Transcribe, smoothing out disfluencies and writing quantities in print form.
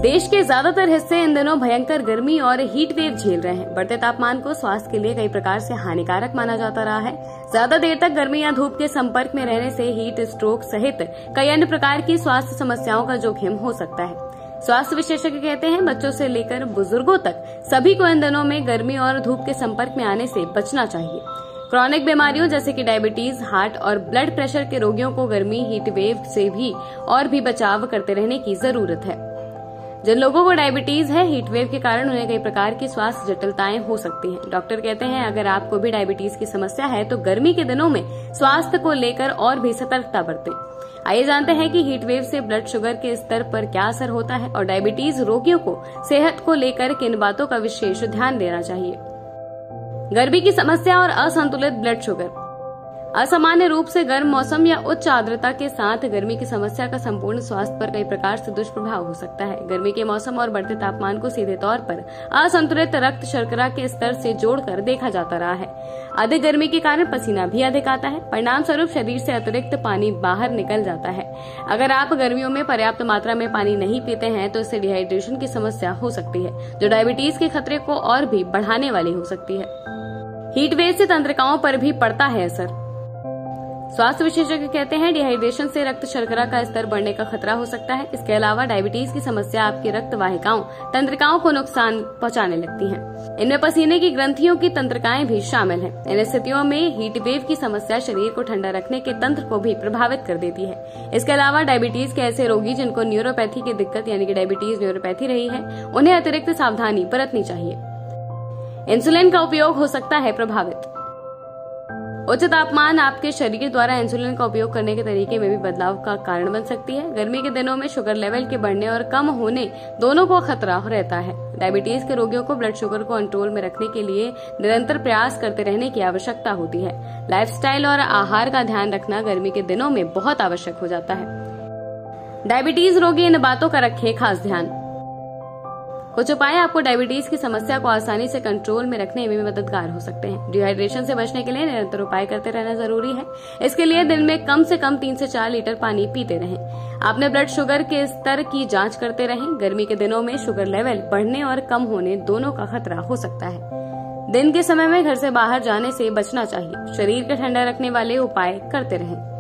देश के ज्यादातर हिस्से इन दिनों भयंकर गर्मी और हीट वेव झेल रहे हैं। बढ़ते तापमान को स्वास्थ्य के लिए कई प्रकार से हानिकारक माना जाता रहा है। ज्यादा देर तक गर्मी या धूप के संपर्क में रहने से हीट स्ट्रोक सहित कई अन्य प्रकार की स्वास्थ्य समस्याओं का जोखिम हो सकता है। स्वास्थ्य विशेषज्ञ कहते हैं, बच्चों से लेकर बुजुर्गों तक सभी को इन दिनों में गर्मी और धूप के संपर्क में आने से बचना चाहिए। क्रॉनिक बीमारियों जैसे कि डायबिटीज, हार्ट और ब्लड प्रेशर के रोगियों को गर्मी हीट वेव से भी और भी बचाव करते रहने की जरूरत है। जिन लोगों को डायबिटीज है, हीट वेव के कारण उन्हें कई प्रकार की स्वास्थ्य जटिलताएं हो सकती हैं। डॉक्टर कहते हैं, अगर आपको भी डायबिटीज की समस्या है तो गर्मी के दिनों में स्वास्थ्य को लेकर और भी सतर्कता बरतें। आइए जानते हैं कि हीट वेव से ब्लड शुगर के स्तर पर क्या असर होता है और डायबिटीज रोगियों को सेहत को लेकर किन बातों का विशेष ध्यान देना चाहिए। गर्मी की समस्या और असंतुलित ब्लड शुगर। असामान्य रूप से गर्म मौसम या उच्च आर्द्रता के साथ गर्मी की समस्या का संपूर्ण स्वास्थ्य पर कई प्रकार से दुष्प्रभाव हो सकता है। गर्मी के मौसम और बढ़ते तापमान को सीधे तौर पर असंतुलित रक्त शर्करा के स्तर से जोड़कर देखा जाता रहा है। अधिक गर्मी के कारण पसीना भी अधिक आता है, परिणाम स्वरूप शरीर से अतिरिक्त पानी बाहर निकल जाता है। अगर आप गर्मियों में पर्याप्त मात्रा में पानी नहीं पीते हैं तो इससे डिहाइड्रेशन की समस्या हो सकती है, जो डायबिटीज के खतरे को और भी बढ़ाने वाली हो सकती है। हीट वेव से तंत्रिकाओं पर भी पड़ता है असर। स्वास्थ्य विशेषज्ञ कहते हैं, डिहाइड्रेशन से रक्त शर्करा का स्तर बढ़ने का खतरा हो सकता है। इसके अलावा डायबिटीज की समस्या आपकी रक्त वाहिकाओं तंत्रिकाओं को नुकसान पहुंचाने लगती है। इनमें पसीने की ग्रंथियों की तंत्रिकाएं भी शामिल हैं। इन स्थितियों में हीट वेव की समस्या शरीर को ठंडा रखने के तंत्र को भी प्रभावित कर देती है। इसके अलावा डायबिटीज के ऐसे रोगी जिनको न्यूरोपैथी की दिक्कत यानी कि डायबिटीज न्यूरोपैथी रही है, उन्हें अतिरिक्त सावधानी बरतनी चाहिए। इंसुलिन का उपयोग हो सकता है प्रभावित। उच्च तापमान आपके शरीर द्वारा इंसुलिन का उपयोग करने के तरीके में भी बदलाव का कारण बन सकती है। गर्मी के दिनों में शुगर लेवल के बढ़ने और कम होने दोनों को खतरा रहता है। डायबिटीज के रोगियों को ब्लड शुगर को कंट्रोल में रखने के लिए निरंतर प्रयास करते रहने की आवश्यकता होती है। लाइफस्टाइल और आहार का ध्यान रखना गर्मी के दिनों में बहुत आवश्यक हो जाता है। डायबिटीज रोगी इन बातों का रखें खास ध्यान। कुछ उपाय आपको डायबिटीज की समस्या को आसानी से कंट्रोल में रखने में मददगार हो सकते हैं। डिहाइड्रेशन से बचने के लिए निरंतर उपाय करते रहना जरूरी है। इसके लिए दिन में कम से कम 3 से 4 लीटर पानी पीते रहें। अपने ब्लड शुगर के स्तर की जांच करते रहें। गर्मी के दिनों में शुगर लेवल बढ़ने और कम होने दोनों का खतरा हो सकता है। दिन के समय में घर से बाहर जाने से बचना चाहिए। शरीर को ठंडा रखने वाले उपाय करते रहें।